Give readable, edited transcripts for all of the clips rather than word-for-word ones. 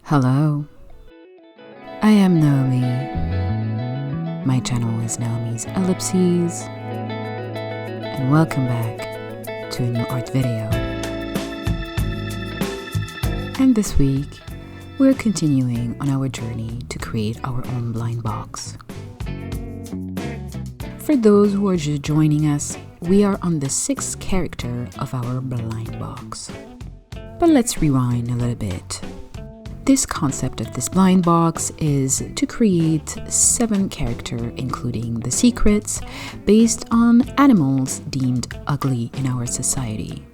Hello, I am Naomi. My channel is Naomi's Ellipses, and welcome back to a new art video. And this week, we're continuing on our journey to create our own blind box. For those who are just joining us, we are on the 6th character of our blind box. But let's rewind a little bit. This concept of this blind box is to create 7 characters, including the secrets, based on animals deemed ugly in our society.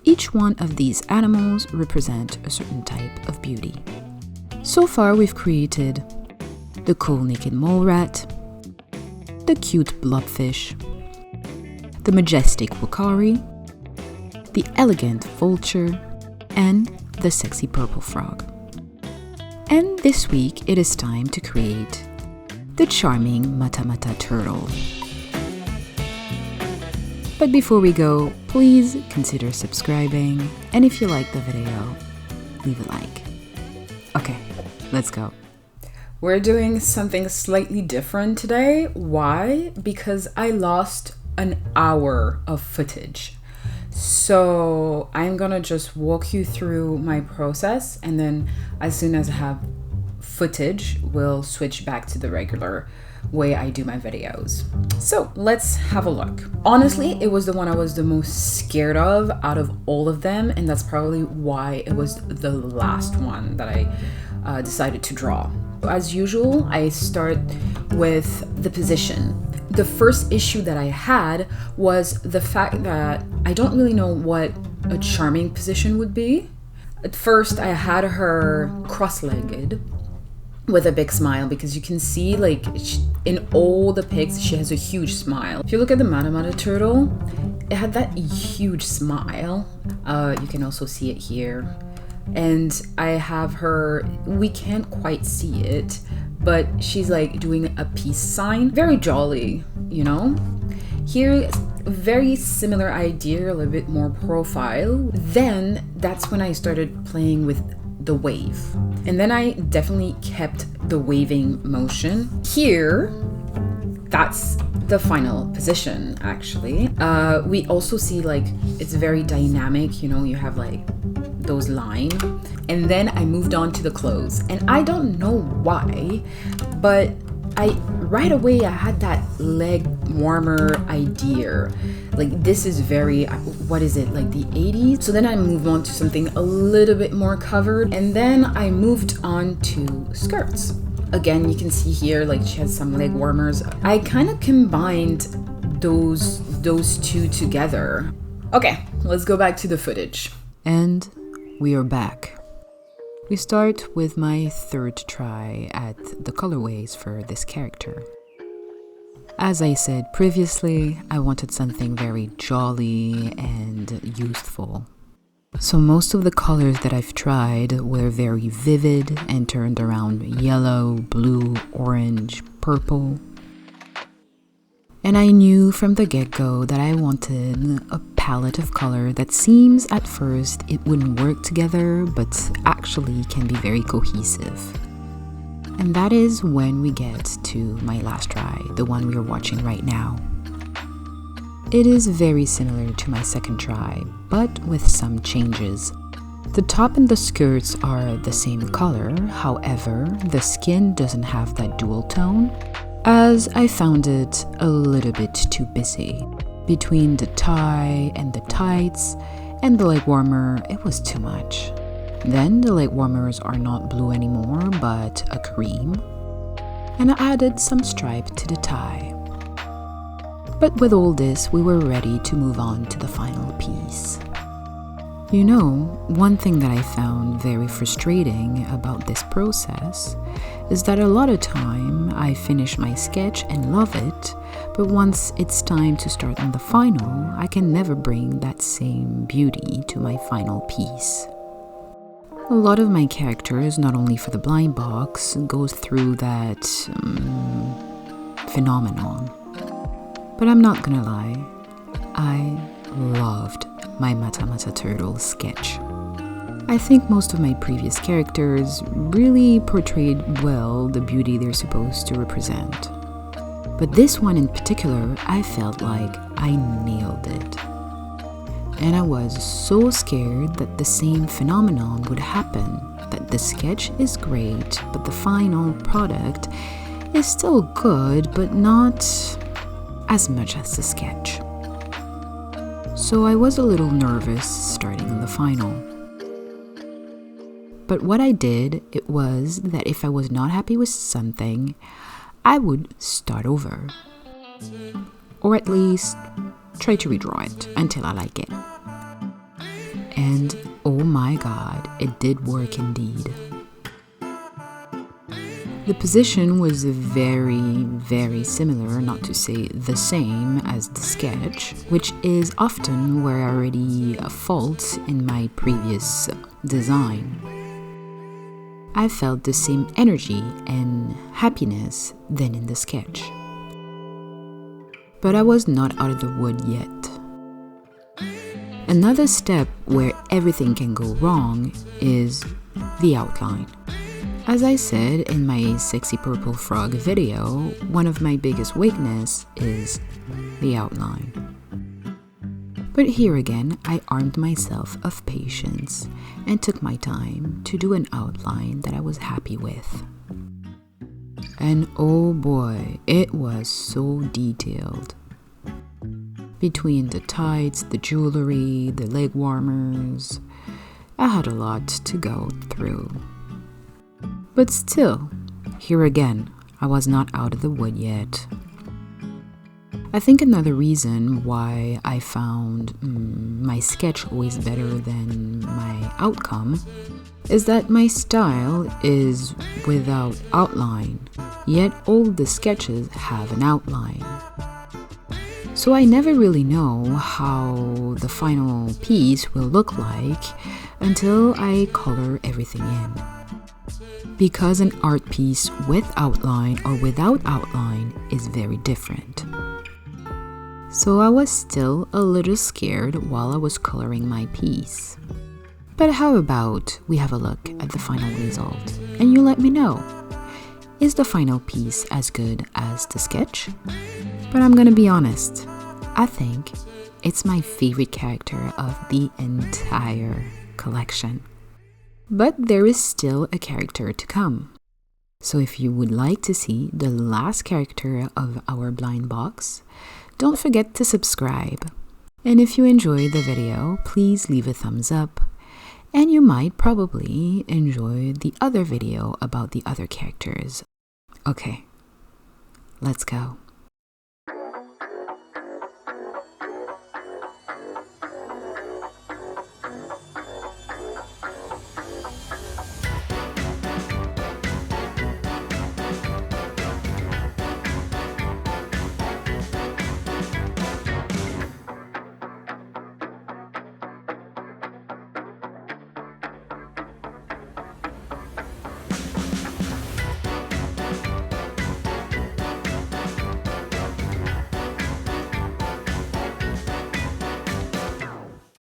Each one of these animals represent a certain type of beauty. So far, we've created the cool naked mole rat, the cute blobfish, the Majestic Uakari, the Elegant Vulture, and the sexy purple frog. And this week it is time to create the charming Mata turtle. But before we go, please consider subscribing, and if you like the video, leave a like. Okay, let's go. We're doing something slightly different today. Why? Because I lost an hour of footage. So I'm gonna just walk you through my process, and then as soon as I have footage, we'll switch back to the regular way I do my videos. So let's have a look. Honestly, it was the one I was the most scared of out of all of them, and that's probably why it was the last one that I decided to draw. As usual, I start with the position. The first issue that I had was the fact that I don't really know what a charming position would be. At first, I had her cross-legged with a big smile, because you can see like in all the pics she has a huge smile. If you look at the Mata turtle, it had that huge smile. You can also see it here. And I have her, we can't quite see it, but she's like doing a peace sign. Very jolly, you know? Here, very similar idea, a little bit more profile. Then that's when I started playing with the wave. And then I definitely kept the waving motion. Here, that's the final position, actually. We also see like, it's very dynamic, you know, you have like those lines. And then I moved on to the clothes, and I don't know why, but right away I had that leg warmer idea. Like, this is very, what is it, like the 80s? So then I moved on to something a little bit more covered, and then I moved on to skirts. Again, you can see here, like she has some leg warmers. I kind of combined those two together. Okay, let's go back to the footage. And we are back. We start with my 3rd try at the colorways for this character. As I said previously, I wanted something very jolly and youthful. So most of the colors that I've tried were very vivid and turned around yellow, blue, orange, purple. And I knew from the get-go that I wanted a palette of color that seems at first it wouldn't work together, but actually can be very cohesive. And that is when we get to my last try, the one we are watching right now. It is very similar to my 2nd try, but with some changes. The top and the skirts are the same color, however, the skin doesn't have that dual tone, as I found it a little bit too busy. Between the tie and the tights and the leg warmer, it was too much. Then the leg warmers are not blue anymore, but a cream. And I added some stripe to the tie. But with all this, we were ready to move on to the final piece. You know, one thing that I found very frustrating about this process is that a lot of time I finish my sketch and love it, but once it's time to start on the final, I can never bring that same beauty to my final piece. A lot of my characters, not only for the blind box, goes through that phenomenon. But I'm not gonna lie, I loved my Mata turtle sketch. I think most of my previous characters really portrayed well the beauty they're supposed to represent. But this one in particular, I felt like I nailed it. And I was so scared that the same phenomenon would happen, that the sketch is great, but the final product is still good, but not as much as the sketch. So I was a little nervous starting the final. But what I did, it was that if I was not happy with something, I would start over. Or at least try to redraw it until I like it. And oh my god, it did work indeed. The position was very, very similar, not to say the same as the sketch, which is often where I already fault in my previous design. I felt the same energy and happiness than in the sketch. But I was not out of the wood yet. Another step where everything can go wrong is the outline. As I said in my Sexy Purple Frog video, one of my biggest weaknesses is the outline. But here again, I armed myself of patience and took my time to do an outline that I was happy with. And oh boy, it was so detailed. Between the tights, the jewelry, the leg warmers, I had a lot to go through. But still, here again, I was not out of the wood yet. I think another reason why I found my sketch always better than my outcome is that my style is without outline, yet all the sketches have an outline. So I never really know how the final piece will look like until I color everything in. Because an art piece with outline or without outline is very different. So I was still a little scared while I was coloring my piece. But how about we have a look at the final result and you let me know. Is the final piece as good as the sketch? But I'm gonna be honest, I think it's my favorite character of the entire collection. But there is still a character to come. So if you would like to see the last character of our blind box, don't forget to subscribe. And if you enjoyed the video, please leave a thumbs up. And you might probably enjoy the other video about the other characters. Okay, let's go.